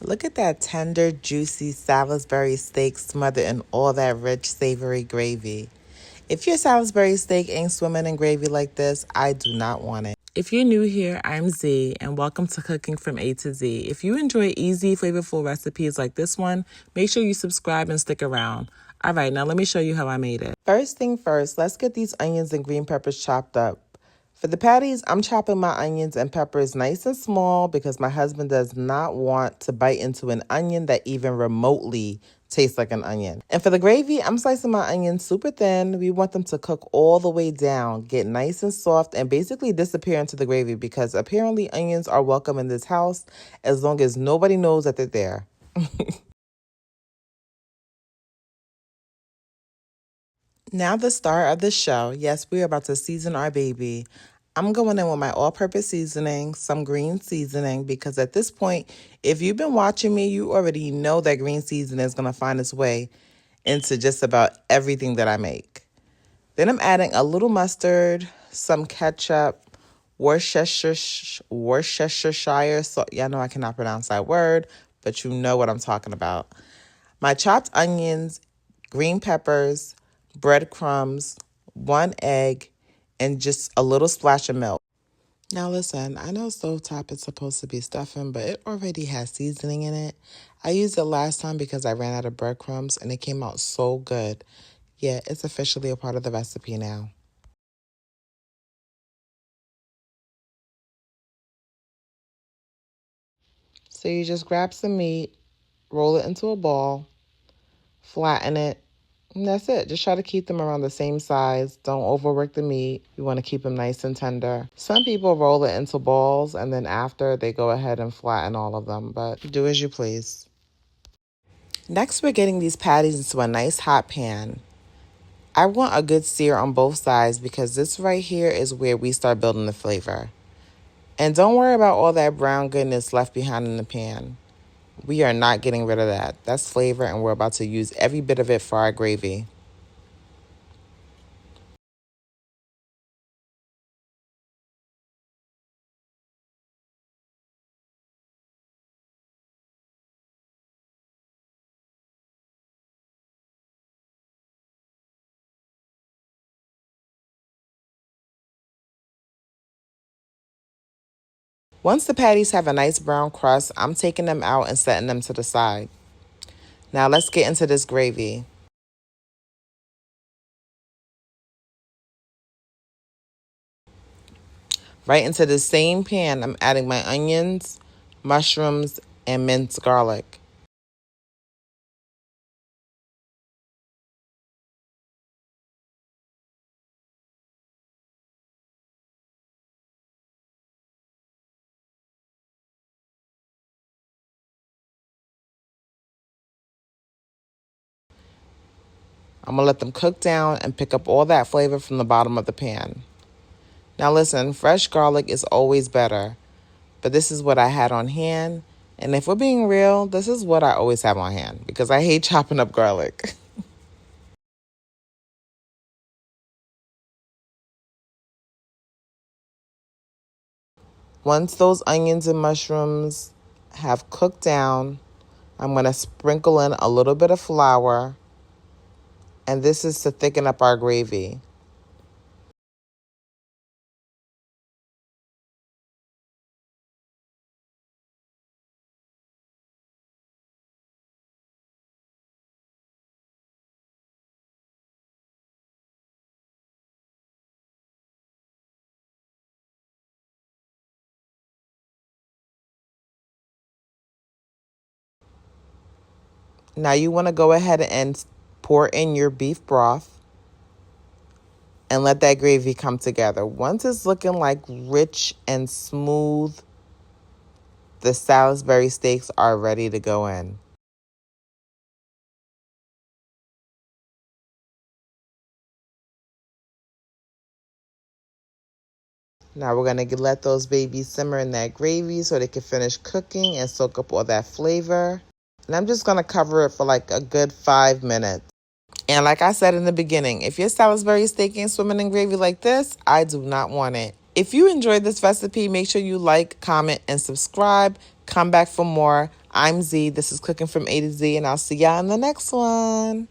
Look at that tender, juicy Salisbury steak smothered in all that rich, savory gravy. If your Salisbury steak ain't swimming in gravy like this, I do not want it. If you're new here, I'm Z, and welcome to Cooking from A to Z. If you enjoy easy, flavorful recipes like this one, make sure you subscribe and stick around. All right, now let me show you how I made it. First thing first, let's get these onions and green peppers chopped up. For the patties, I'm chopping my onions and peppers nice and small because my husband does not want to bite into an onion that even remotely tastes like an onion. And for the gravy, I'm slicing my onions super thin. We want them to cook all the way down, get nice and soft, and basically disappear into the gravy because apparently onions are welcome in this house as long as nobody knows that they're there. Now the star of the show. Yes, we're about to season our baby. I'm going in with my all-purpose seasoning, some green seasoning, because at this point, if you've been watching me, you already know that green seasoning is going to find its way into just about everything that I make. Then I'm adding a little mustard, some ketchup, Worcestershire. So y'all know I cannot pronounce that word, but you know what I'm talking about. My chopped onions, green peppers, breadcrumbs, 1 egg, and just a little splash of milk. Now listen, I know stovetop is supposed to be stuffing, but it already has seasoning in it. I used it last time because I ran out of breadcrumbs and it came out so good. Yeah, it's officially a part of the recipe now. So you just grab some meat, roll it into a ball, flatten it, and that's it. Just try to keep them around the same size. Don't overwork the meat. You want to keep them nice and tender. Some people roll it into balls and then after they go ahead and flatten all of them, but do as you please. Next, we're getting these patties into a nice hot pan. I want a good sear on both sides because this right here is where we start building the flavor. And don't worry about all that brown goodness left behind in the pan. We are not getting rid of that. That's flavor and we're about to use every bit of it for our gravy. Once the patties have a nice brown crust, I'm taking them out and setting them to the side. Now let's get into this gravy. Right into the same pan, I'm adding my onions, mushrooms, and minced garlic. I'm going to let them cook down and pick up all that flavor from the bottom of the pan. Now listen, fresh garlic is always better, but this is what I had on hand. And if we're being real, this is what I always have on hand because I hate chopping up garlic. Once those onions and mushrooms have cooked down, I'm going to sprinkle in a little bit of flour, and this is to thicken up our gravy. Now you want to go ahead and pour in your beef broth and let that gravy come together. Once it's looking like rich and smooth, the Salisbury steaks are ready to go in. Now we're going to let those babies simmer in that gravy so they can finish cooking and soak up all that flavor. And I'm just going to cover it for like a good 5 minutes. And like I said in the beginning, if your Salisbury steak ain't swimming in gravy like this, I do not want it. If you enjoyed this recipe, make sure you like, comment, and subscribe. Come back for more. I'm Z. This is Cooking from A to Z, and I'll see y'all in the next one.